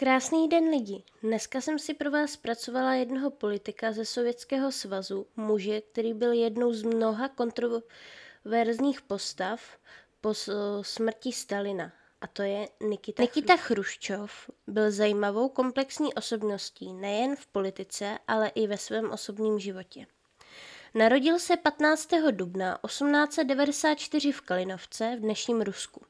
Krásný den lidi. Dneska jsem si pro vás zpracovala jednoho politika ze Sovětského svazu, muže, který byl jednou z mnoha kontroverzních postav po smrti Stalina. A to je Nikita Chruščov. Byl zajímavou komplexní osobností nejen v politice, ale i ve svém osobním životě. Narodil se 15. dubna 1894 v Kalinovce v dnešním Rusku.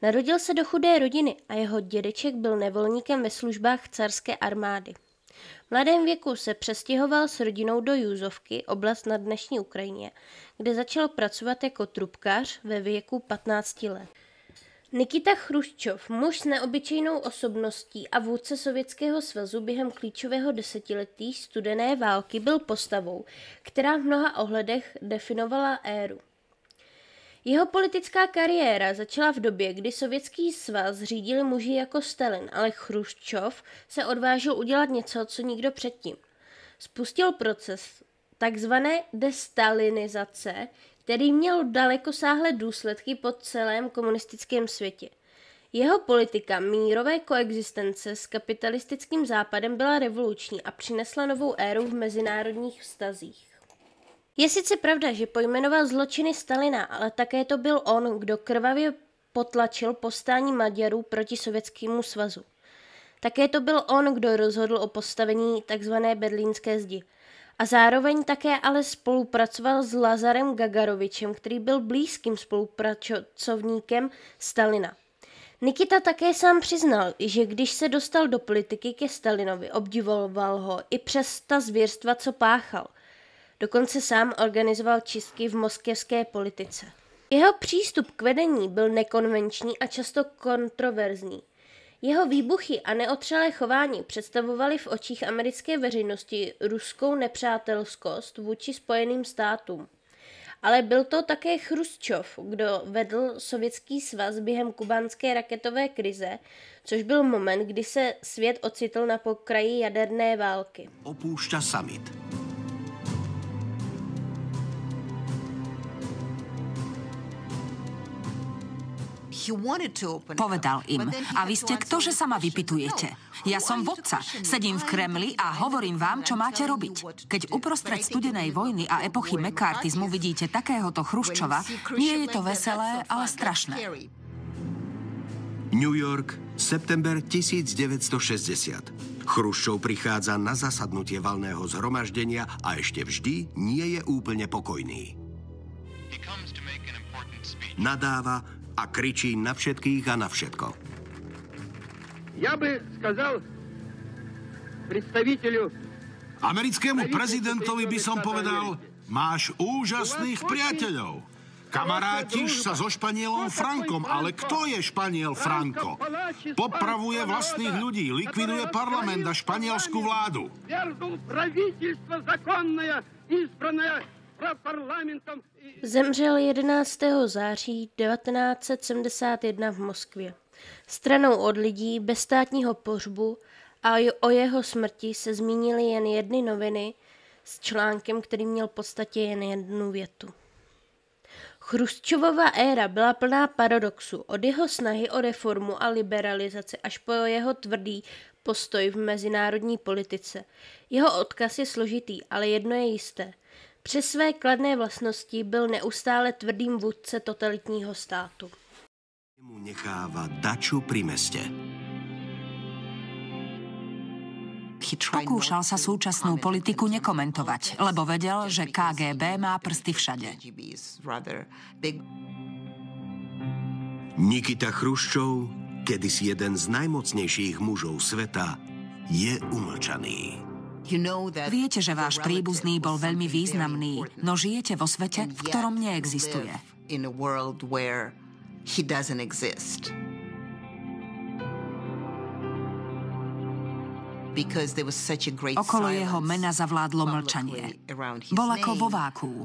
Narodil se do chudé rodiny a jeho dědeček byl nevolníkem ve službách carské armády. V mladém věku se přestěhoval s rodinou do Juzovky, oblast na dnešní Ukrajině, kde začal pracovat jako trubkař ve věku 15 let. Nikita Chruščov, muž s neobyčejnou osobností a vůdce Sovětského svazu během klíčového desetiletí studené války, byl postavou, která v mnoha ohledech definovala éru. Jeho politická kariéra začala v době, kdy Sovětský svaz řídili muži jako Stalin, ale Chruščov se odvážil udělat něco, co nikdo předtím. Spustil proces takzvané destalinizace, který měl dalekosáhlé důsledky po celém komunistickém světě. Jeho politika mírové koexistence s kapitalistickým západem byla revoluční a přinesla novou éru v mezinárodních vztazích. Je sice pravda, že pojmenoval zločiny Stalina, ale také to byl on, kdo krvavě potlačil povstání Maďarů proti Sovětskému svazu. Také to byl on, kdo rozhodl o postavení tzv. Berlínské zdi. A zároveň také ale spolupracoval s Lazarem Gagarovičem, který byl blízkým spolupracovníkem Stalina. Nikita také sám přiznal, že když se dostal do politiky ke Stalinovi, obdivoval ho i přes ta zvěrstva, co páchal. Dokonce sám organizoval čistky v moskevské politice. Jeho přístup k vedení byl nekonvenční a často kontroverzní. Jeho výbuchy a neotřelé chování představovaly v očích americké veřejnosti ruskou nepřátelskost vůči Spojeným státům. Ale byl to také Chruščov, kdo vedl Sovětský svaz během kubánské raketové krize, což byl moment, kdy se svět ocitl na pokraji jaderné války. Opúšťa summit. Povedal im, a vy ste kto, že sa ma vypytujete? Ja som vodca, sedím v Kremli a hovorím vám, čo máte robiť. Keď uprostred studenej vojny a epochy mekartizmu vidíte takéhoto Chruščova, nie je to veselé, ale strašné. New York, september 1960. Chruščov prichádza na zasadnutie valného zhromaždenia a ešte vždy nie je úplne pokojný. Nadáva a kričí na všetkých a na všetko. Ja by skazal predstaviteľu Americkému prezidentovi by som povedal, máš úžasných priateľov. Kamarátiš sa so Španielom Frankom, ale kto je Španiel Franco? Popravuje vlastných ľudí, likviduje parlament a španielsku vládu. Zemřel 11. září 1971 v Moskvě. Stranou od lidí bez státního pohřbu a o jeho smrti se zmínily jen jedny noviny s článkem, který měl v podstatě jen jednu větu. Chruščovova éra byla plná paradoxů, od jeho snahy o reformu a liberalizaci až po jeho tvrdý postoj v mezinárodní politice. Jeho odkaz je složitý, ale jedno je jisté. Přes své kladné vlastnosti byl neustále tvrdým vůdce totalitního státu. Mu necháva dačo pri meste. Pokúšal sa súčasnú politiku nekomentovať, lebo vedel, že KGB má prsty všade. Nikita Chruščov, kedysi jeden z najmocnejších mužov sveta, je umlčaný. Viete, že váš príbuzný bol veľmi významný, no žijete vo svete, v ktorom neexistuje. Okolo jeho mena zavládlo mlčanie. Bol ako vo vákuu.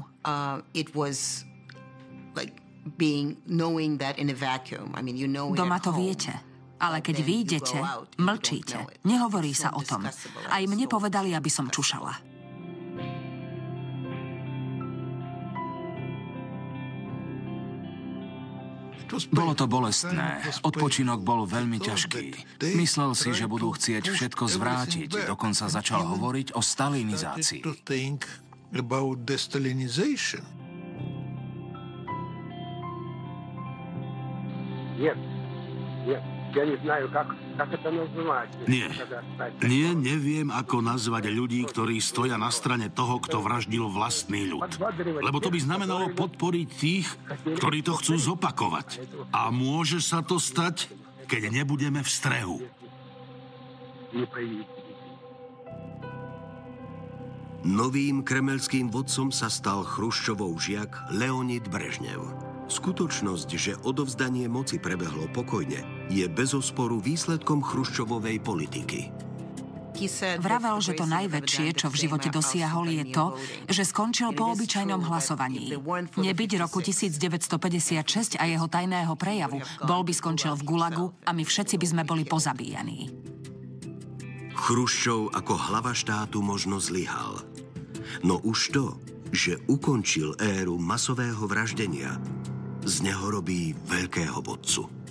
Doma to viete. Ale keď vyjdete, mlčíte. Nehovorí sa o tom. Aj mne povedali, aby som čušala. Bolo to bolestné. Odpočinok bol veľmi ťažký. Myslel si, že budú chcieť všetko zvrátiť. Dokonca začal hovoriť o stalinizácii. Nie, neviem, ako nazvať ľudí, ktorí stoja na strane toho, kto vraždil vlastný ľud. Lebo to by znamenalo podporiť tých, ktorí to chcú zopakovať. A môže sa to stať, keď nebudeme v strehu. Novým kremelským vodcom sa stal Chruščovov žiak Leonid Brežnev. Skutočnosť, že odovzdanie moci prebehlo pokojne, je bezosporu výsledkom Chruščovovej politiky. Vravel, že to najväčšie, čo v živote dosiahol, je to, že skončil po obyčajnom hlasovaní. Nebyť roku 1956 a jeho tajného prejavu, bol by skončil v Gulagu a my všetci by sme boli pozabíjaní. Chruščov ako hlava štátu možno zlyhal. No už to, že ukončil éru masového vraždenia, z neho robí veľkého vodcu.